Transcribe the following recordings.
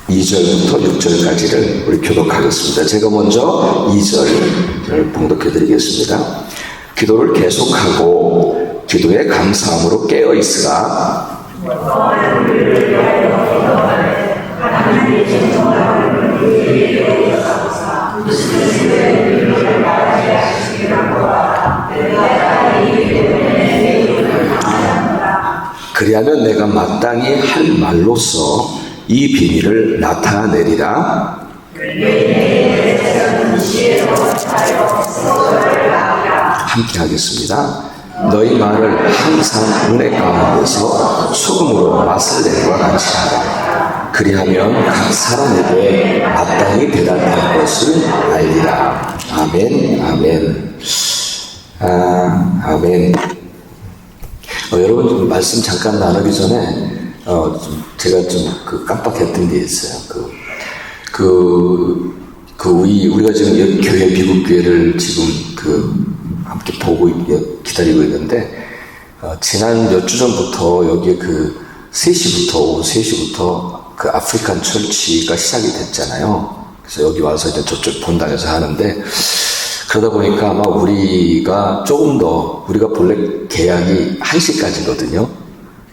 2절부터 6절까지를 우리 교독하겠습니다. 제가 먼저 2절을 봉독해 드리겠습니다. 기도를 계속하고 기도에 감사함으로 깨어 있으라. 그리하면 내가 마땅히 할 말로써 이 비밀을 나타내리라. 함께 하겠습니다. 너희 말을 항상 은혜 가운데서 소금으로 맛을 내과 같이 하라. 그리하면 각 사람에게 마땅히 대답할 것을 알리라. 아멘, 아멘. 아멘. 여러분, 말씀 잠깐 나누기 전에 제가 좀 깜빡했던 게 있어요. 우리가 지금 교회, 미국 교회를 지금 함께 보고 기다리고 있는데, 지난 몇 주 전부터 여기에 3시부터, 오후 3시부터 아프리칸 철치가 시작이 됐잖아요. 그래서 여기 와서 이제 저쪽 본당에서 하는데, 그러다 보니까 아마 우리가 조금 더, 우리가 본래 계약이 1시까지거든요.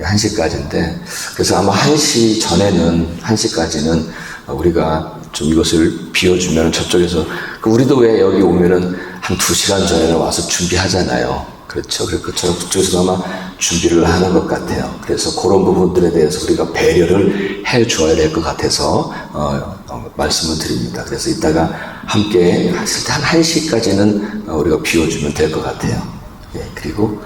1시까지인데, 그래서 아마 1시 전에는, 1시까지는 우리가 좀 이것을 비워주면 저쪽에서, 우리도 왜 여기 오면은 한 2시간 전에는 와서 준비하잖아요. 그렇죠. 그것처럼 그쪽에서도 아마 준비를 하는 것 같아요. 그래서 그런 부분들에 대해서 우리가 배려를 해 줘야 될 것 같아서, 말씀을 드립니다. 그래서 이따가 함께 했을 때 한 1시까지는 우리가 비워주면 될 것 같아요. 예, 그리고,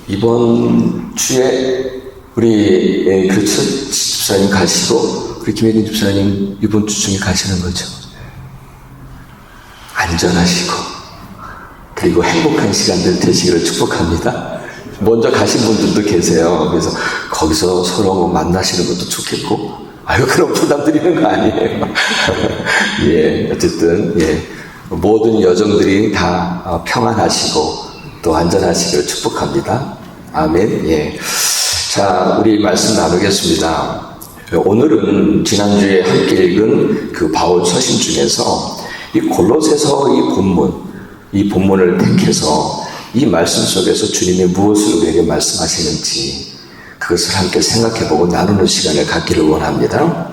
이번 주에 우리 집사님 가시고, 우리 김혜진 집사님 이번 주 중에 가시는 거죠. 안전하시고, 그리고 행복한 시간들 되시기를 축복합니다. 먼저 가신 분들도 계세요. 그래서 거기서 서로 만나시는 것도 좋겠고, 그럼 부담 드리는 거 아니에요. 예, 어쨌든, 예, 모든 여정들이 다 평안하시고, 또 안전하시기를 축복합니다. 아멘. 예. 자, 우리 말씀 나누겠습니다. 오늘은 지난주에 함께 읽은 바울 서신 중에서 이 골로새서 이 본문을 택해서 이 말씀 속에서 주님이 무엇을 우리에게 말씀하시는지 그것을 함께 생각해보고 나누는 시간을 갖기를 원합니다.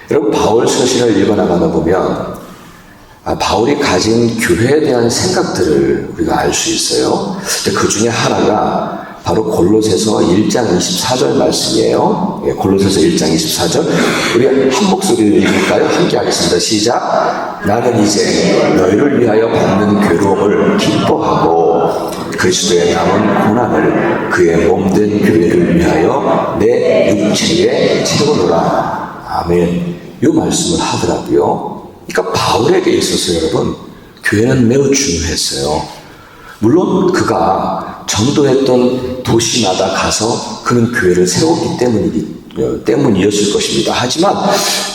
여러분, 바울 서신을 읽어나가다 보면 바울이 가진 교회에 대한 생각들을 우리가 알 수 있어요. 그 중에 하나가 바로 골로새서 1장 24절 말씀이에요. 예, 골로새서 1장 24절. 우리 한 목소리를 읽을까요? 함께 하겠습니다. 시작. 나는 이제 너희를 위하여 받는 괴로움을 기뻐하고 그리스도의 남은 고난을 그의 몸된 교회를 위하여 내 육체에 채우노라. 아멘. 이 말씀을 하더라고요. 그러니까 바울에게 있어서 여러분, 교회는 매우 중요했어요. 물론 그가 전도했던 도시마다 가서 그는 교회를 세웠기 때문이었을 것입니다. 하지만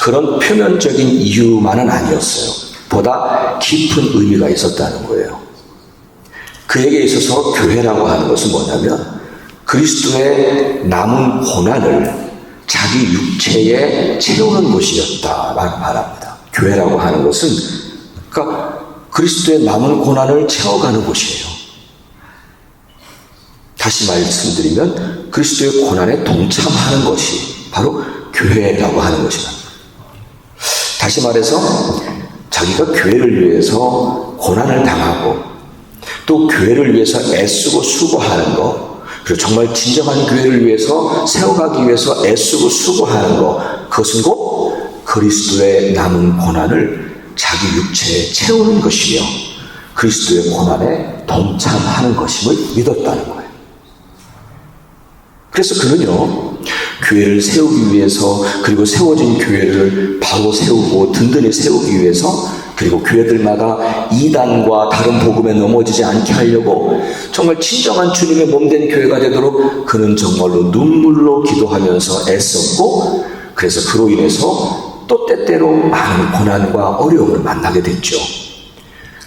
그런 표면적인 이유만은 아니었어요. 보다 깊은 의미가 있었다는 거예요. 그에게 있어서 교회라고 하는 것은 뭐냐면 그리스도의 남은 고난을 자기 육체에 채우는 곳이었다라고 말합니다. 교회라고 하는 것은 그러니까 그리스도의 남은 고난을 채워가는 곳이에요. 다시 말씀드리면 그리스도의 고난에 동참하는 것이 바로 교회라고 하는 것이다. 다시 말해서 자기가 교회를 위해서 고난을 당하고 또 교회를 위해서 애쓰고 수고하는 것, 그리고 정말 진정한 교회를 위해서 세워가기 위해서 애쓰고 수고하는 것, 그것은 곧 그리스도의 남은 고난을 자기 육체에 채우는 것이며 그리스도의 고난에 동참하는 것임을 믿었다는 거예요. 그래서 그는요, 교회를 세우기 위해서, 그리고 세워진 교회를 바로 세우고 든든히 세우기 위해서, 그리고 교회들마다 이단과 다른 복음에 넘어지지 않게 하려고 정말 진정한 주님의 몸된 교회가 되도록 그는 정말로 눈물로 기도하면서 애썼고, 그래서 그로 인해서 또 때때로 많은 고난과 어려움을 만나게 됐죠.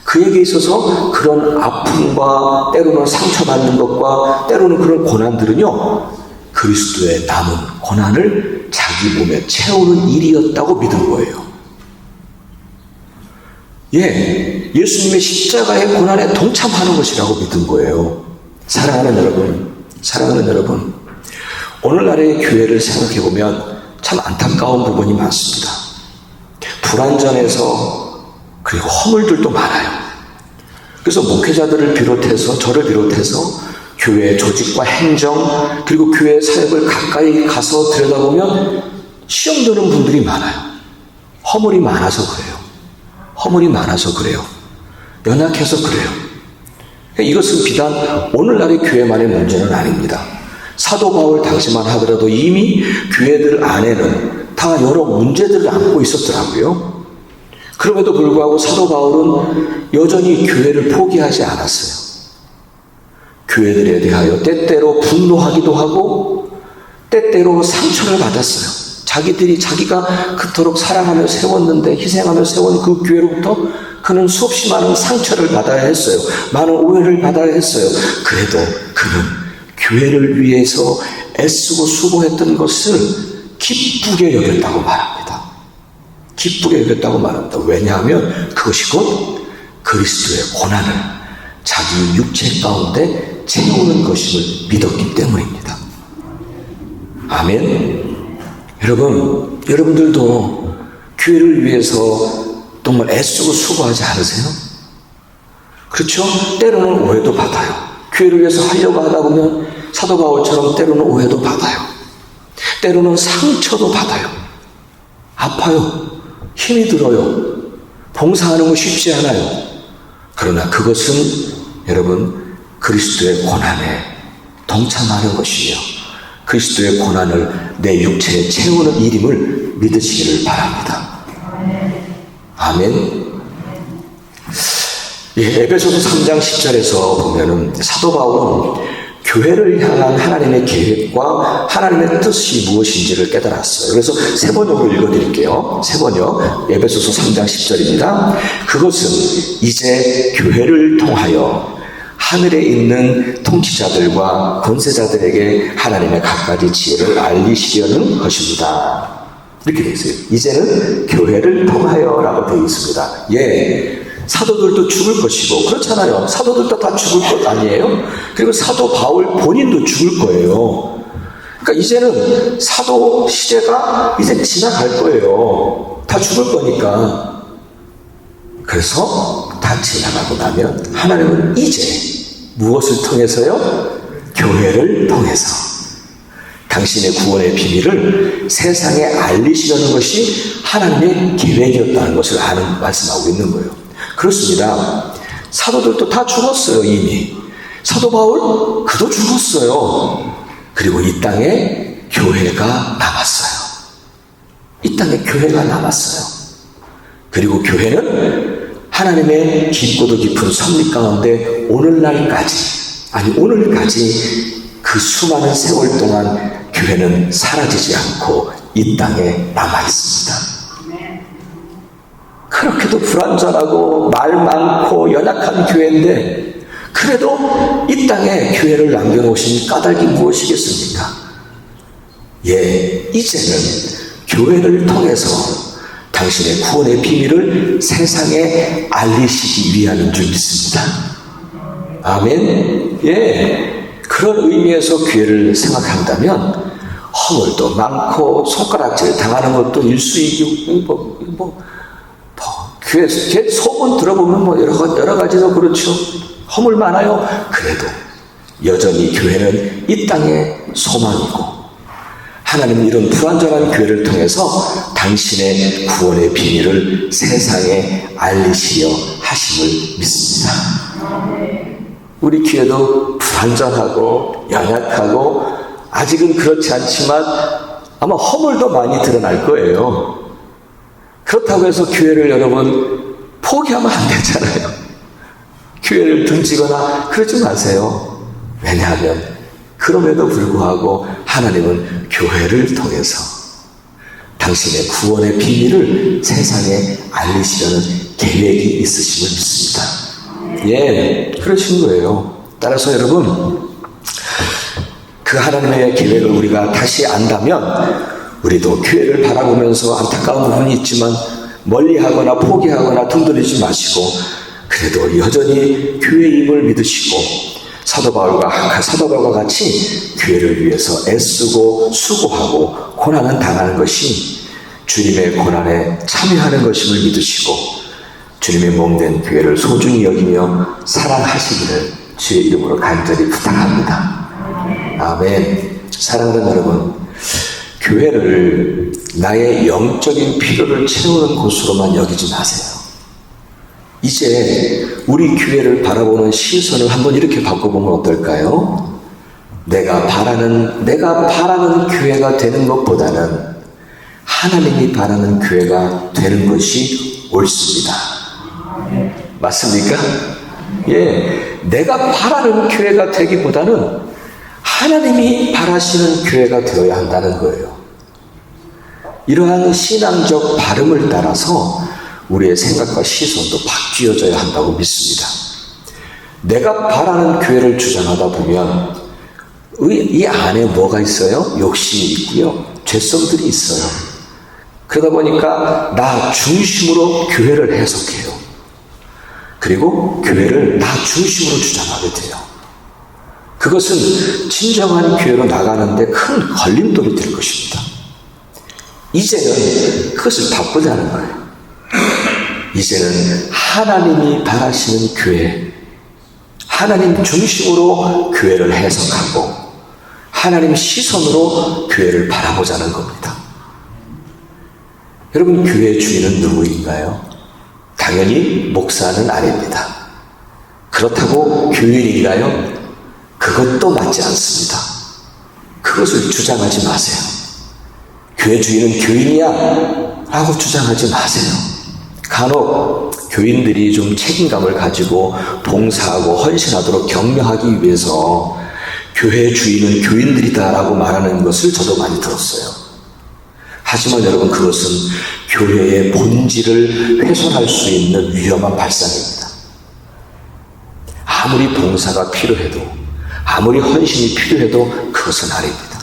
그에게 있어서 그런 아픔과 때로는 상처받는 것과 때로는 그런 고난들은요, 그리스도의 남은 고난을 자기 몸에 채우는 일이었다고 믿은 거예요. 예수님의 십자가의 고난에 동참하는 것이라고 믿은 거예요. 사랑하는 여러분, 오늘날의 교회를 생각해보면 참 안타까운 부분이 많습니다. 불완전해서 그리고 허물들도 많아요. 그래서 목회자들을 비롯해서 저를 비롯해서 교회 조직과 행정 그리고 교회 사역을 가까이 가서 들여다보면 시험드는 분들이 많아요. 허물이 많아서 그래요. 연약해서 그래요. 이것은 비단 오늘날의 교회만의 문제는 아닙니다. 사도 바울 당시만 하더라도 이미 교회들 안에는 다 여러 문제들을 안고 있었더라고요. 그럼에도 불구하고 사도 바울은 여전히 교회를 포기하지 않았어요. 교회들에 대하여 때때로 분노하기도 하고 때때로 상처를 받았어요. 자기가 그토록 사랑하며 세웠는데 희생하며 세운 그 교회로부터 그는 수없이 많은 상처를 받아야 했어요. 많은 오해를 받아야 했어요. 그래도 그는 교회를 위해서 애쓰고 수고했던 것을 기쁘게 여겼다고 말합니다. 왜냐하면 그것이 곧 그리스도의 고난을 자기 육체 가운데 채우는 것임을 믿었기 때문입니다. 아멘. 여러분들도 교회를 위해서 정말 애쓰고 수고하지 않으세요? 그렇죠? 때로는 오해도 받아요. 교회를 위해서 하려고 하다 보면 사도 바울처럼 때로는 오해도 받아요. 때로는 상처도 받아요. 아파요. 힘이 들어요. 봉사하는 거 쉽지 않아요. 그러나 그것은 여러분 그리스도의 고난에 동참하는 것이며 그리스도의 고난을 내 육체에 채우는 일임을 믿으시기를 바랍니다. 아멘. 에베소서 3장 10절에서 보면은 사도 바울은 교회를 향한 하나님의 계획과 하나님의 뜻이 무엇인지를 깨달았어요. 그래서 세 번역으로 읽어드릴게요. 세 번역, 에베소서 3장 10절입니다. 그것은 이제 교회를 통하여 하늘에 있는 통치자들과 권세자들에게 하나님의 각가지 지혜를 알리시려는 것입니다. 이렇게 되어 있어요. 이제는 교회를 통하여라고 되어 있습니다. 사도들도 죽을 것이고 그렇잖아요. 사도들도 다 죽을 것 아니에요? 그리고 사도 바울 본인도 죽을 거예요. 그러니까 이제는 사도 시대가 이제 지나갈 거예요. 다 죽을 거니까. 그래서 다 지나가고 나면 하나님은 이제 무엇을 통해서요? 교회를 통해서 당신의 구원의 비밀을 세상에 알리시려는 것이 하나님의 계획이었다는 것을 말씀하고 있는 거예요. 그렇습니다. 사도들도 다 죽었어요, 이미. 사도 바울, 그도 죽었어요. 그리고 이 땅에 교회가 남았어요. 그리고 교회는 하나님의 깊고도 깊은 섭리 가운데 오늘까지 그 수많은 세월 동안 교회는 사라지지 않고 이 땅에 남아있습니다. 그렇게도 불완전하고 말 많고 연약한 교회인데 그래도 이 땅에 교회를 남겨놓으신 까닭이 무엇이겠습니까? 이제는 교회를 통해서 당신의 구원의 비밀을 세상에 알리시기 위함인 줄 믿습니다. 아멘. 그런 의미에서 교회를 생각한다면 허물도 많고 손가락질 당하는 것도 일수이고 교회 소문 들어보면 여러 가지로 그렇죠. 허물 많아요. 그래도 여전히 교회는 이 땅의 소망이고 하나님은 이런 불완전한 교회를 통해서 당신의 구원의 비밀을 세상에 알리시려 하심을 믿습니다. 우리 교회도 불완전하고 연약하고 아직은 그렇지 않지만 아마 허물도 많이 드러날 거예요. 그렇다고 해서 교회를 여러분 포기하면 안 되잖아요. 교회를 등지거나 그러지 마세요. 왜냐하면 그럼에도 불구하고 하나님은 교회를 통해서 당신의 구원의 비밀을 세상에 알리시려는 계획이 있으심을 믿습니다. 그러신 거예요. 따라서 여러분 그 하나님의 계획을 우리가 다시 안다면 우리도 교회를 바라보면서 안타까운 부분이 있지만 멀리하거나 포기하거나 둥들이지 마시고 그래도 여전히 교회임을 믿으시고 사도 바울과 같이 교회를 위해서 애쓰고 수고하고 고난은 당하는 것이 주님의 고난에 참여하는 것임을 믿으시고 주님의 몸된 교회를 소중히 여기며 사랑하시기를 주의 이름으로 간절히 부탁합니다. 아멘. 사랑하는 여러분, 교회를 나의 영적인 필요를 채우는 곳으로만 여기지 마세요. 이제 우리 교회를 바라보는 시선을 한번 이렇게 바꿔보면 어떨까요? 내가 바라는 교회가 되는 것보다는 하나님이 바라는 교회가 되는 것이 옳습니다. 맞습니까? 예, 내가 바라는 교회가 되기보다는 하나님이 바라시는 교회가 되어야 한다는 거예요. 이러한 신앙적 발음을 따라서 우리의 생각과 시선도 바뀌어져야 한다고 믿습니다. 내가 바라는 교회를 주장하다 보면 이 안에 뭐가 있어요? 욕심이 있고요. 죄성들이 있어요. 그러다 보니까 나 중심으로 교회를 해석해요. 그리고 교회를 나 중심으로 주장하게 돼요. 그것은 진정한 교회로 나가는데 큰 걸림돌이 될 것입니다. 이제는 그것을 바꾸자는 거예요. 이제는 하나님이 바라시는 교회, 하나님 중심으로 교회를 해석하고 하나님 시선으로 교회를 바라보자는 겁니다. 여러분, 교회 주인은 누구인가요? 당연히 목사는 아닙니다. 그렇다고 교인인가요? 그것도 맞지 않습니다. 그것을 주장하지 마세요. 교회 주인은 교인이야 라고 주장하지 마세요. 간혹 교인들이 좀 책임감을 가지고 봉사하고 헌신하도록 격려하기 위해서 교회 주인은 교인들이다 라고 말하는 것을 저도 많이 들었어요. 하지만 여러분, 그것은 교회의 본질을 훼손할 수 있는 위험한 발상입니다. 아무리 봉사가 필요해도 아무리 헌신이 필요해도 그것은 아닙니다.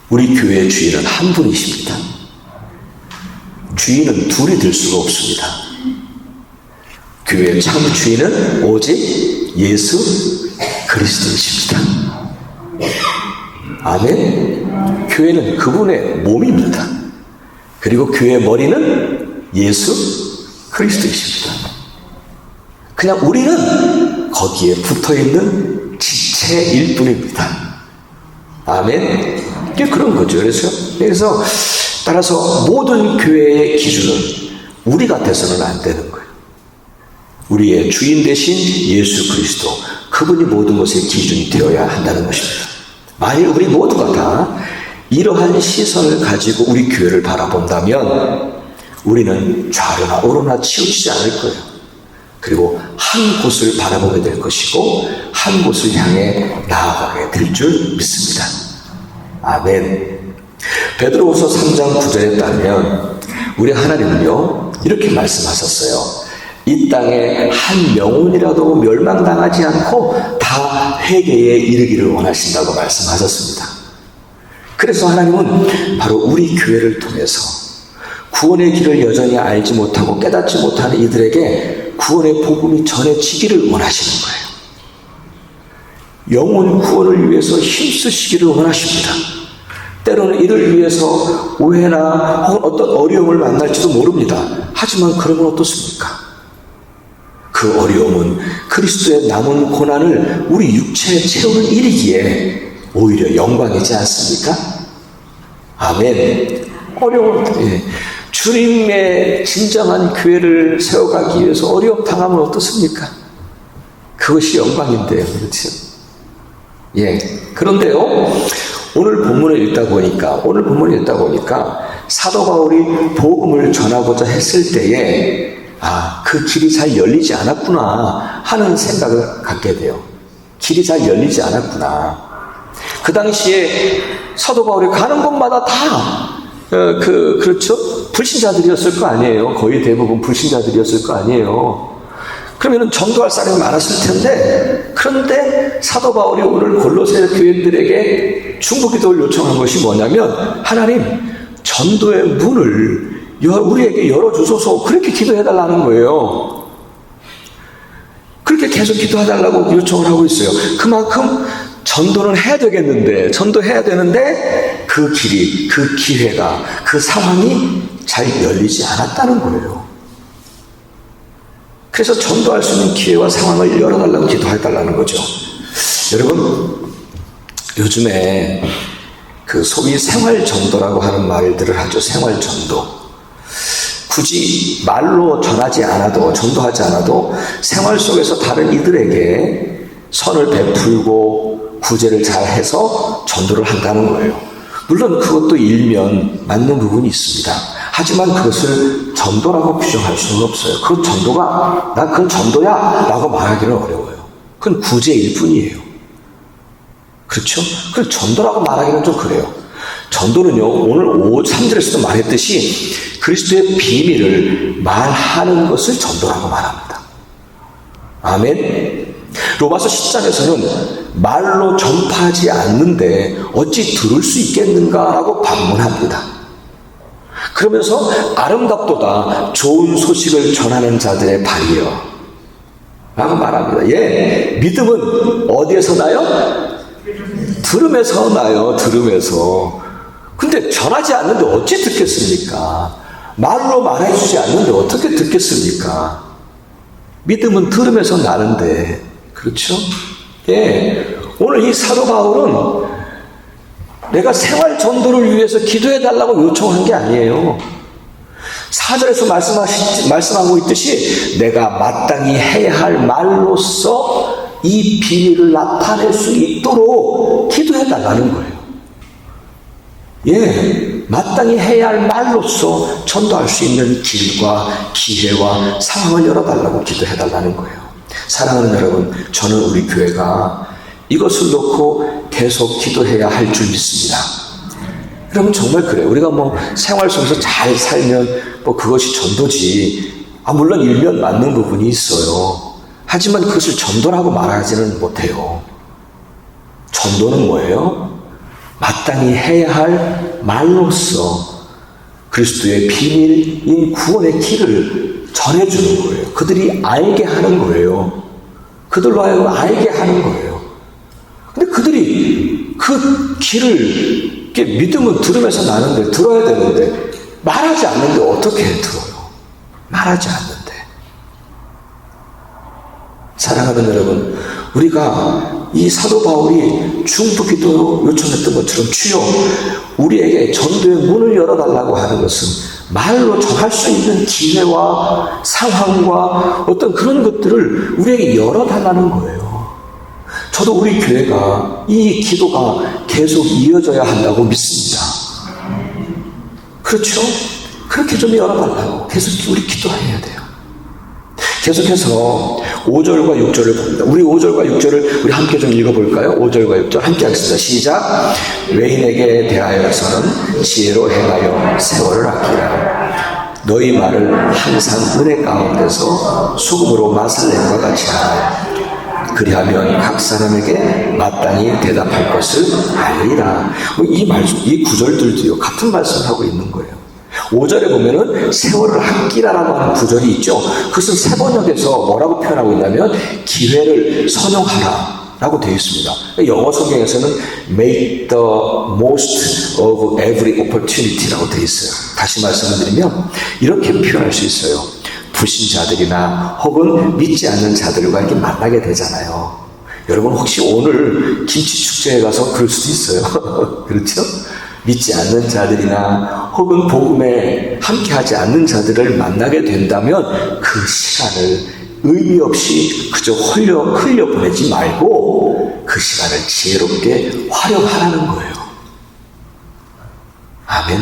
우리 교회의 주인은 한 분이십니다. 주인은 둘이 될 수가 없습니다. 교회의 참 주인은 오직 예수 그리스도이십니다. 아멘. 교회는 그분의 몸입니다. 그리고 교회의 머리는 예수 그리스도이십니다. 그냥 우리는 거기에 붙어있는 지체일 뿐입니다. 아멘. 이게 그런 거죠. 그래서 따라서 모든 교회의 기준은 우리 같아서는 안 되는 거예요. 우리의 주인 대신 예수 그리스도, 그분이 모든 것의 기준이 되어야 한다는 것입니다. 만일 우리 모두가 다 이러한 시선을 가지고 우리 교회를 바라본다면 우리는 좌로나 우로나 치우치지 않을 거예요. 그리고 한 곳을 바라보게 될 것이고 한 곳을 향해 나아가게 될 줄 믿습니다. 아멘. 베드로후서 3장 9절에 따르면 우리 하나님은요 이렇게 말씀하셨어요. 이 땅에 한 영혼이라도 멸망당하지 않고 다 회개에 이르기를 원하신다고 말씀하셨습니다. 그래서 하나님은 바로 우리 교회를 통해서 구원의 길을 여전히 알지 못하고 깨닫지 못하는 이들에게 구원의 복음이 전해지기를 원하시는 거예요. 영혼 구원을 위해서 힘쓰시기를 원하십니다. 때로는 이를 위해서 오해나 혹은 어떤 어려움을 만날지도 모릅니다. 하지만 그러면 어떻습니까? 그 어려움은 그리스도의 남은 고난을 우리 육체에 채우는 일이기에 오히려 영광이지 않습니까? 아멘. 주님의 진정한 교회를 세워가기 위해서 어려움 당하면 어떻습니까? 그것이 영광인데요. 그렇죠? 예. 그런데요, 오늘 본문을 읽다 보니까 사도 바울이 복음을 전하고자 했을 때에 그 길이 잘 열리지 않았구나 하는 생각을 갖게 돼요. 길이 잘 열리지 않았구나. 그 당시에 사도 바울이 가는 곳마다 다 그렇죠? 불신자들이었을 거 아니에요. 거의 대부분 불신자들이었을 거 아니에요. 그러면 전도할 사람이 많았을 텐데, 그런데 사도 바울이 오늘 골로새 교인들에게 중보기도를 요청한 것이 뭐냐면, 하나님 전도의 문을 우리에게 열어주소서, 그렇게 기도해달라는 거예요. 그렇게 계속 기도해달라고 요청을 하고 있어요. 그만큼 전도는 해야 되겠는데, 전도해야 되는데 그 길이, 그 기회가, 그 상황이 잘 열리지 않았다는 거예요. 그래서 전도할 수 있는 기회와 상황을 열어달라고 기도해달라는 거죠. 여러분, 요즘에 그 소위 생활전도라고 하는 말들을 하죠. 생활전도. 굳이 말로 전하지 않아도, 전도하지 않아도 생활 속에서 다른 이들에게 선을 베풀고 구제를 잘 해서 전도를 한다는 거예요. 물론 그것도 일면 맞는 부분이 있습니다. 하지만 그것을 전도라고 규정할 수는 없어요. 그건 전도가, 난 그건 전도야 라고 말하기는 어려워요. 그건 구제일 뿐이에요. 그렇죠? 그걸 전도라고 말하기는 좀 그래요. 전도는요, 오늘 3절에서도 말했듯이 그리스도의 비밀을 말하는 것을 전도라고 말합니다. 아멘. 로마서 10장에서는 말로 전파하지 않는데 어찌 들을 수 있겠는가라고 반문합니다. 그러면서 아름답도다 좋은 소식을 전하는 자들의 발이여 라고 말합니다. 예, 믿음은 어디에서 나요? 들음에서 나요. 들음에서. 근데 전하지 않는데 어찌 듣겠습니까? 말로 말해주지 않는데 어떻게 듣겠습니까? 믿음은 들음에서 나는데, 그렇죠? 예, 오늘 이 사도 바울은 내가 생활 전도를 위해서 기도해달라고 요청한 게 아니에요. 4절에서 말씀하고 있듯이 내가 마땅히 해야 할 말로써 이 비밀을 나타낼 수 있도록 기도해달라는 거예요. 예, 마땅히 해야 할 말로써 전도할 수 있는 길과 기회와 상황을 열어달라고 기도해달라는 거예요. 사랑하는 여러분, 저는 우리 교회가 이것을 놓고 계속 기도해야 할 줄 믿습니다. 여러분, 정말 그래요. 우리가 뭐 생활 속에서 잘 살면 뭐 그것이 전도지. 물론 일면 맞는 부분이 있어요. 하지만 그것을 전도라고 말하지는 못해요. 전도는 뭐예요? 마땅히 해야 할 말로써 그리스도의 비밀인 구원의 길을 전해주는 거예요. 그들이 알게 하는 거예요. 그들로 하여금 알게 하는 거예요. 근데 그들이 그 길을 믿음은 들으면서 나는데, 들어야 되는데 말하지 않는데 어떻게 들어요? 말하지 않는데. 사랑하는 여러분, 우리가 이 사도 바울이 중보기도 요청했던 것처럼 주여 우리에게 전도의 문을 열어달라고 하는 것은 말로 전할 수 있는 기회와 상황과 어떤 그런 것들을 우리에게 열어달라는 거예요. 저도 우리 교회가 이 기도가 계속 이어져야 한다고 믿습니다. 그렇죠? 그렇게 좀 열어달라고 계속 우리 기도해야 돼요. 계속해서 5절과 6절을 봅니다. 우리 5절과 6절을 우리 함께 좀 읽어볼까요? 5절과 6절 함께 하겠습니다. 시작. 외인에게 대하여서는 지혜로 행하여 세월을 아끼라. 너희 말을 항상 은혜 가운데서 소금으로 맛을 낸과 같이 하라. 그리하면 각 사람에게 마땅히 대답할 것을 알리라. 이 구절들도요, 같은 말씀을 하고 있는 거예요. 5절에 보면은 세월을 아끼라라고 하는 구절이 있죠. 그것은 세번역에서 뭐라고 표현하고 있냐면 기회를 선용하라 라고 되어 있습니다. 영어 성경에서는 make the most of every opportunity 라고 되어 있어요. 다시 말씀을 드리면 이렇게 표현할 수 있어요. 불신자들이나 혹은 믿지 않는 자들과 이렇게 만나게 되잖아요. 여러분 혹시 오늘 김치축제에 가서 그럴 수도 있어요. 그렇죠? 믿지 않는 자들이나 혹은 복음에 함께하지 않는 자들을 만나게 된다면 그 시간을 의미 없이 그저 흘려보내지 말고 그 시간을 지혜롭게 활용하라는 거예요. 아멘.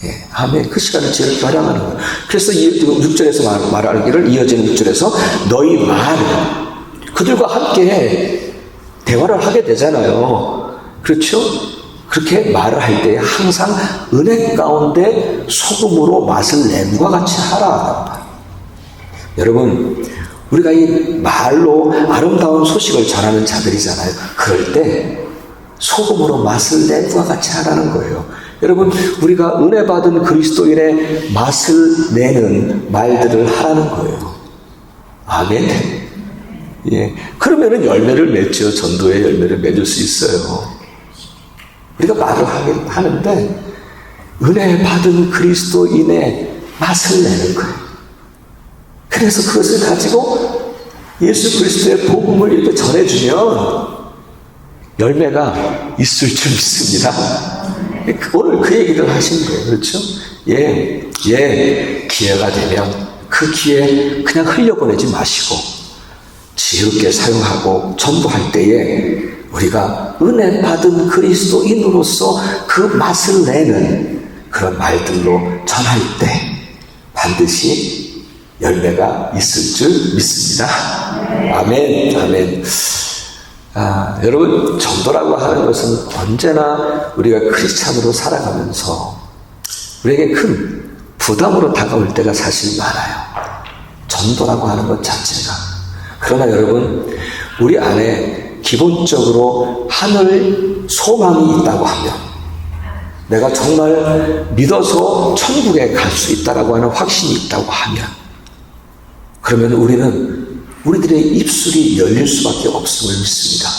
예, 아멘. 그 시간을 지혜롭게 활용하는 거예요. 그래서 6절에서 말하기를 이어지는 6절에서 너희 말을 그들과 함께 대화를 하게 되잖아요. 그렇죠? 그렇게 말을 할 때 항상 은혜 가운데 소금으로 맛을 냄과 같이 하라. 여러분, 우리가 이 말로 아름다운 소식을 전하는 자들이잖아요. 그럴 때 소금으로 맛을 내과 같이 하라는 거예요. 여러분, 우리가 은혜 받은 그리스도인의 맛을 내는 말들을 하라는 거예요. 아멘. 예. 그러면은 열매를 맺죠. 전도의 열매를 맺을 수 있어요. 우리가 말을 하는데 은혜 받은 그리스도인의 맛을 내는 거예요. 그래서 그것을 가지고 예수 그리스도의 복음을 이렇게 전해주면 열매가 있을 줄 믿습니다. 오늘 그 얘기를 하신 거예요. 그렇죠? 기회가 되면 그 기회 그냥 흘려보내지 마시고 지혜롭게 사용하고 전도할 때에 우리가 은혜 받은 그리스도인으로서 그 맛을 내는 그런 말들로 전할 때 반드시 열매가 있을 줄 믿습니다. 아멘, 아멘. 여러분, 전도라고 하는 것은 언제나 우리가 크리스찬으로 살아가면서 우리에게 큰 부담으로 다가올 때가 사실 많아요. 전도라고 하는 것 자체가. 그러나 여러분, 우리 안에 기본적으로 하늘 소망이 있다고 하면, 내가 정말 믿어서 천국에 갈 수 있다라고 하는 확신이 있다고 하면, 그러면 우리들의 입술이 열릴 수밖에 없음을 믿습니다.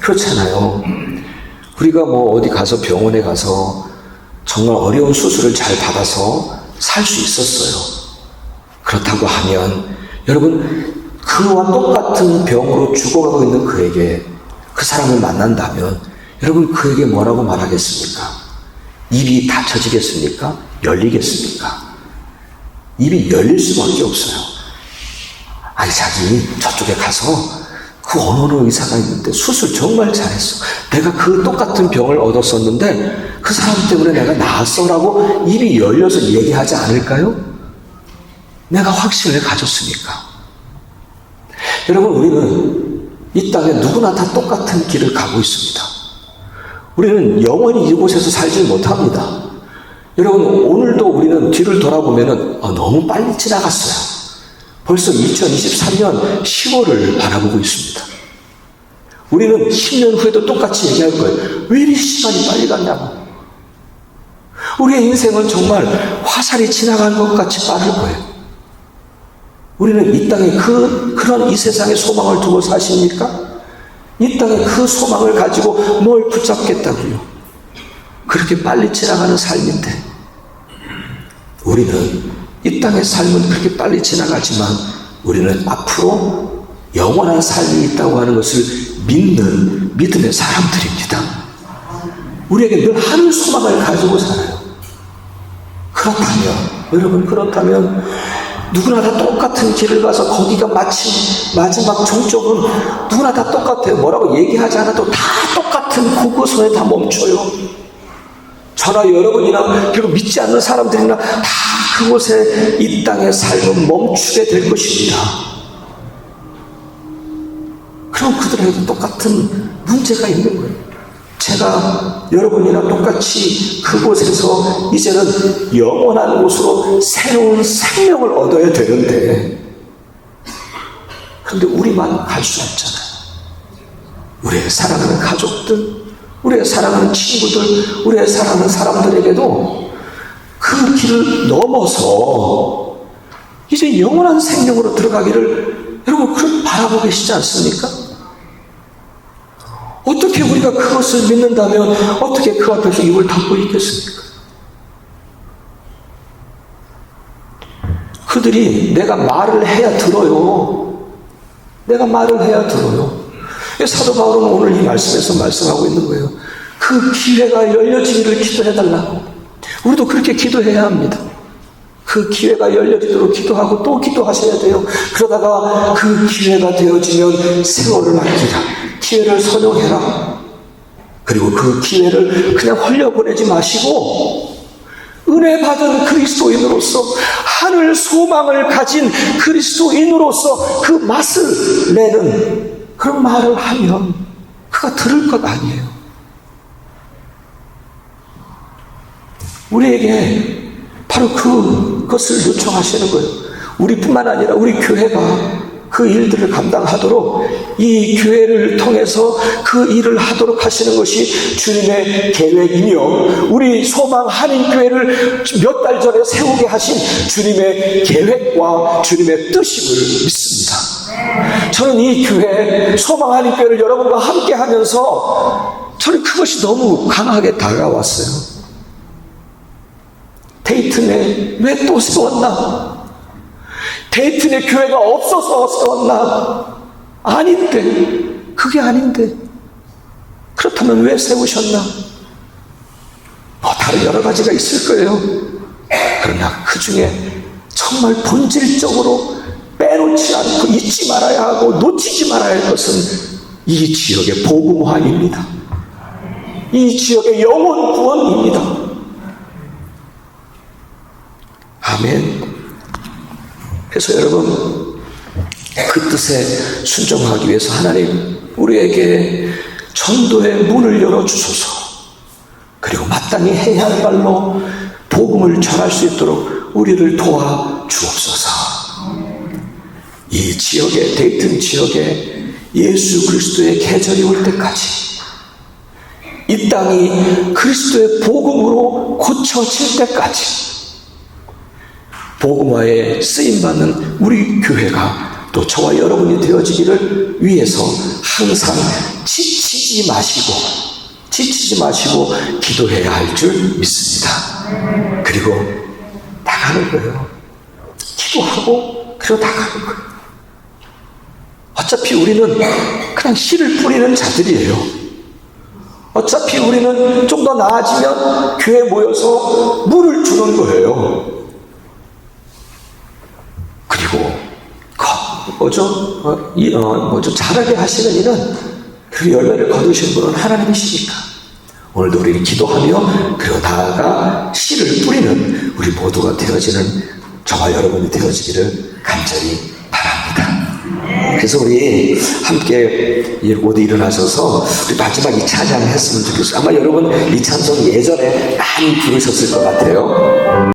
그렇잖아요. 우리가 어디 가서 병원에 가서 정말 어려운 수술을 잘 받아서 살 수 있었어요. 그렇다고 하면 여러분, 그와 똑같은 병으로 죽어가고 있는 그에게 그 사람을 만난다면 여러분, 그에게 뭐라고 말하겠습니까? 입이 닫혀지겠습니까? 열리겠습니까? 입이 열릴 수밖에 없어요. 아니, 자기 저쪽에 가서 그 어느 의사가 있는데 수술 정말 잘했어. 내가 그 똑같은 병을 얻었었는데 그 사람 때문에 내가 나았어라고 입이 열려서 얘기하지 않을까요? 내가 확신을 가졌으니까. 여러분, 우리는 이 땅에 누구나 다 똑같은 길을 가고 있습니다. 우리는 영원히 이곳에서 살지 못합니다. 여러분, 오늘도 우리는 뒤를 돌아보면 너무 빨리 지나갔어요. 벌써 2023년 10월을 바라보고 있습니다. 우리는 10년 후에도 똑같이 얘기할 거예요. 왜 이리 시간이 빨리 갔냐고. 우리의 인생은 정말 화살이 지나간 것 같이 빠를 거예요. 우리는 이 땅에 그런 이 세상의 소망을 두고 사십니까? 이 땅에 그 소망을 가지고 뭘 붙잡겠다고요? 그렇게 빨리 지나가는 삶인데, 우리는 이 땅의 삶은 그렇게 빨리 지나가지만 우리는 앞으로 영원한 삶이 있다고 하는 것을 믿는 믿음의 사람들입니다. 우리에게 늘 하늘 소망을 가지고 살아요. 그렇다면 누구나 다 똑같은 길을 가서 거기가 마침 마지막 종쪽은 누구나 다 똑같아요. 뭐라고 얘기하지 않아도 다 똑같은 그곳에 다 멈춰요. 저나 여러분이나 그리고 믿지 않는 사람들이나 다 그곳에 이 땅의 삶은 멈추게 될 것입니다. 그럼 그들에게도 똑같은 문제가 있는 거예요. 제가 여러분이랑 똑같이 그곳에서 이제는 영원한 곳으로 새로운 생명을 얻어야 되는데, 그런데 우리만 갈 수 없잖아요. 우리의 사랑하는 가족들, 우리의 사랑하는 친구들, 우리의 사랑하는 사람들에게도 그 길을 넘어서 이제 영원한 생명으로 들어가기를 여러분 그렇게 바라보고 계시지 않습니까? 어떻게 우리가 그것을 믿는다면 어떻게 그 앞에서 입을 닫고 있겠습니까? 그들이 내가 말을 해야 들어요. 내가 말을 해야 들어요. 사도 바울은 오늘 이 말씀에서 말씀하고 있는 거예요. 그 기회가 열려지기를 기도해달라고. 우리도 그렇게 기도해야 합니다. 그 기회가 열려지도록 기도하고 또 기도하셔야 돼요. 그러다가 그 기회가 되어지면 세월을 맡기라. 기회를 선용해라. 그리고 그 기회를 그냥 흘려보내지 마시고 은혜 받은 그리스도인으로서, 하늘 소망을 가진 그리스도인으로서 그 맛을 내는 그런 말을 하면 그가 들을 것 아니에요. 우리에게 바로 그것을 요청하시는 거예요. 우리뿐만 아니라 우리 교회가 그 일들을 감당하도록 이 교회를 통해서 그 일을 하도록 하시는 것이 주님의 계획이며 우리 소망 한인교회를 몇 달 전에 세우게 하신 주님의 계획과 주님의 뜻임을 믿습니다. 저는 이 교회, 소망 한인교회를 여러분과 함께 하면서 저는 그것이 너무 강하게 다가왔어요. 데이튼에 왜 또 세웠나? 데이튼에 교회가 없어서 세웠나? 아닌데, 그게 아닌데. 그렇다면 왜 세우셨나? 뭐 다른 여러 가지가 있을 거예요. 그러나 그 중에 정말 본질적으로 빼놓지 않고 잊지 말아야 하고 놓치지 말아야 할 것은 이 지역의 복음화입니다. 이 지역의 영혼 구원입니다. 아멘. 그래서 여러분, 그 뜻에 순종하기 위해서 하나님 우리에게 전도의 문을 열어주소서. 그리고 마땅히 해야 할 발로 복음을 전할 수 있도록 우리를 도와주옵소서. 이 지역에, 데이튼 지역에 예수 그리스도의 계절이 올 때까지 이 땅이 그리스도의 복음으로 고쳐질 때까지 복음화에 쓰임받는 우리 교회가 또 저와 여러분이 되어지기를 위해서 항상 지치지 마시고 기도해야 할 줄 믿습니다. 그리고 나가는 거예요. 기도하고 그리고 나가는 거예요. 어차피 우리는 그냥 씨를 뿌리는 자들이에요. 어차피 우리는 좀 더 나아지면 교회에 모여서 물을 주는 거예요. 그리고 자라게 하시는 일은 그 열매를 거두신 분은 하나님이시니까 오늘도 우리는 기도하며 그리고 나아가 씨를 뿌리는 우리 모두가 되어지는 저와 여러분이 되어지기를 간절히 바랍니다. 그래서 우리 함께 모두 일어나셔서 우리 마지막 이 찬양 했으면 좋겠어요. 아마 여러분 이 찬송 예전에 많이 부르셨을 것 같아요.